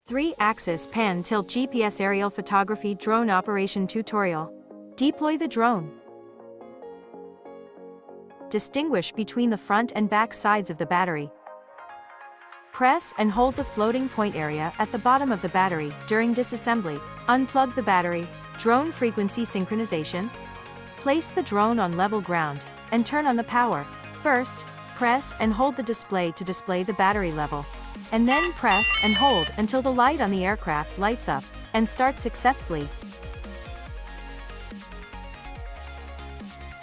3-axis pan tilt GPS aerial photography drone operation tutorial. Deploy the drone. Distinguish between the front and back sides of the battery. Press and hold the floating point area at the bottom of the battery during disassembly. Unplug the battery. Drone frequency synchronization. Place the drone on level ground and turn on the power. First, press and hold the display to display the battery level. And then press and hold until the light on the aircraft lights up and starts successfully.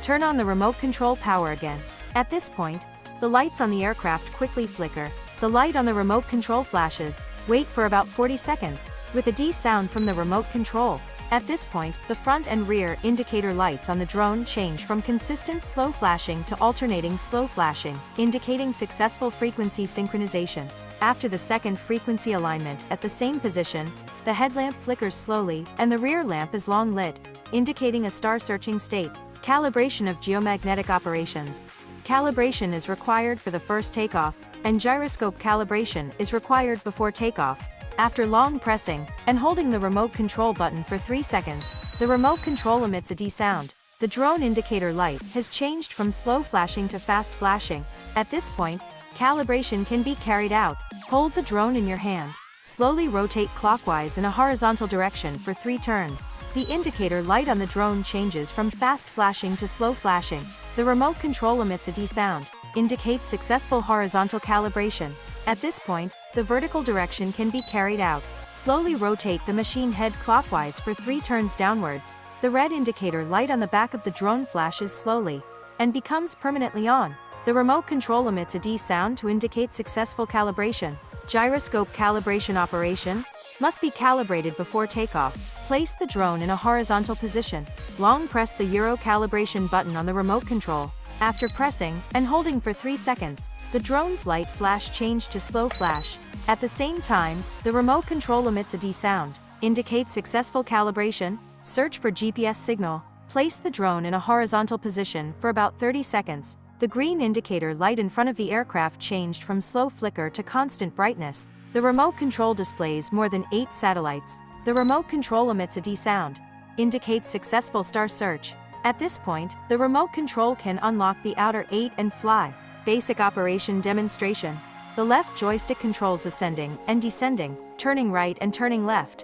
Turn on the remote control power again. At this point, the lights on the aircraft quickly flicker. The light on the remote control flashes. Wait for about 40 seconds, with a D sound from the remote control. At this point, the front and rear indicator lights on the drone change from consistent slow flashing to alternating slow flashing, indicating successful frequency synchronization. After the second frequency alignment at the same position, the headlamp flickers slowly and the rear lamp is long lit, indicating a star-searching state. Calibration of geomagnetic operations. Calibration is required for the first takeoff, and gyroscope calibration is required before takeoff. After long pressing and holding the remote control button for 3 seconds, the remote control emits a D sound. The drone indicator light has changed from slow flashing to fast flashing. At this point, calibration can be carried out. Hold the drone in your hand. Slowly rotate clockwise in a horizontal direction for 3 turns. The indicator light on the drone changes from fast flashing to slow flashing. The remote control emits a D sound, indicates successful horizontal calibration. At this point, the vertical direction can be carried out. Slowly rotate the machine head clockwise for 3 turns downwards. The red indicator light on the back of the drone flashes slowly and becomes permanently on. The remote control emits a D sound to indicate successful calibration. Gyroscope calibration operation must be calibrated before takeoff. Place the drone in a horizontal position. Long press the Euro calibration button on the remote control. After pressing and holding for 3 seconds, the drone's light flash changed to slow flash. At the same time, the remote control emits a D sound, indicates successful calibration. Search for GPS signal. Place the drone in a horizontal position for about 30 seconds. The green indicator light in front of the aircraft changed from slow flicker to constant brightness. The remote control displays more than 8 satellites. The remote control emits a D sound, indicates successful star search. At this point, the remote control can unlock the outer 8 and fly. Basic operation demonstration. The left joystick controls ascending and descending, turning right and turning left.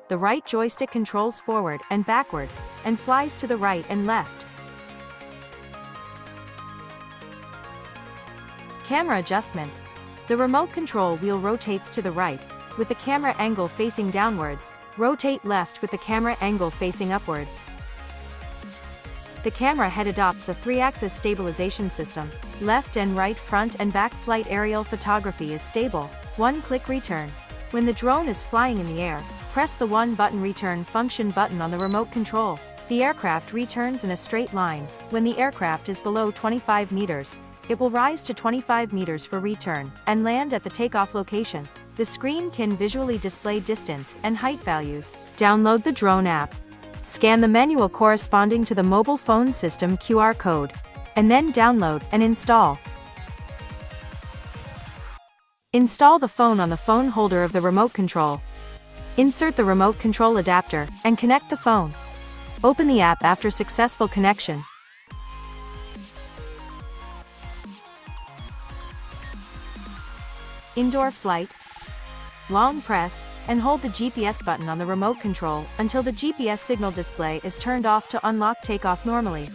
The right joystick controls forward and backward, and flies to the right and left. Camera adjustment. The remote control wheel rotates to the right, with the camera angle facing downwards. Rotate left with the camera angle facing upwards. The camera head adopts a 3-axis stabilization system. Left and right, front and back flight aerial photography is stable. 1-click return. When the drone is flying in the air, press the 1-button return function button on the remote control. The aircraft returns in a straight line. When the aircraft is below 25 meters, it will rise to 25 meters for return and land at the takeoff location. The screen can visually display distance and height values. Download the drone app. Scan the manual corresponding to the mobile phone system QR code, and then download and install. Install the phone on the phone holder of the remote control. Insert the remote control adapter and connect the phone. Open the app after successful connection. Indoor flight. Long press and hold the GPS button on the remote control until the GPS signal display is turned off to unlock takeoff normally.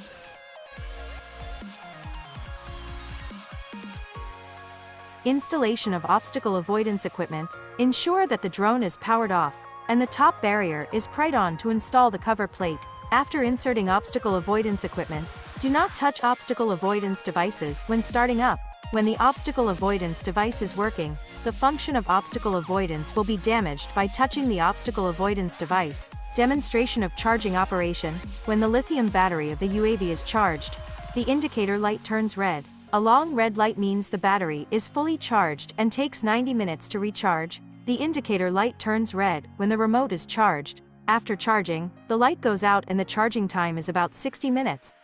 Installation of obstacle avoidance equipment. Ensure that the drone is powered off and the top barrier is pried on to install the cover plate. After inserting obstacle avoidance equipment, do not touch obstacle avoidance devices when starting up. When the obstacle avoidance device is working, the function of obstacle avoidance will be damaged by touching the obstacle avoidance device. Demonstration of charging operation. When the lithium battery of the UAV is charged, the indicator light turns red. A long red light means the battery is fully charged and takes 90 minutes to recharge. The indicator light turns red when the remote is charged. After charging, the light goes out and the charging time is about 60 minutes.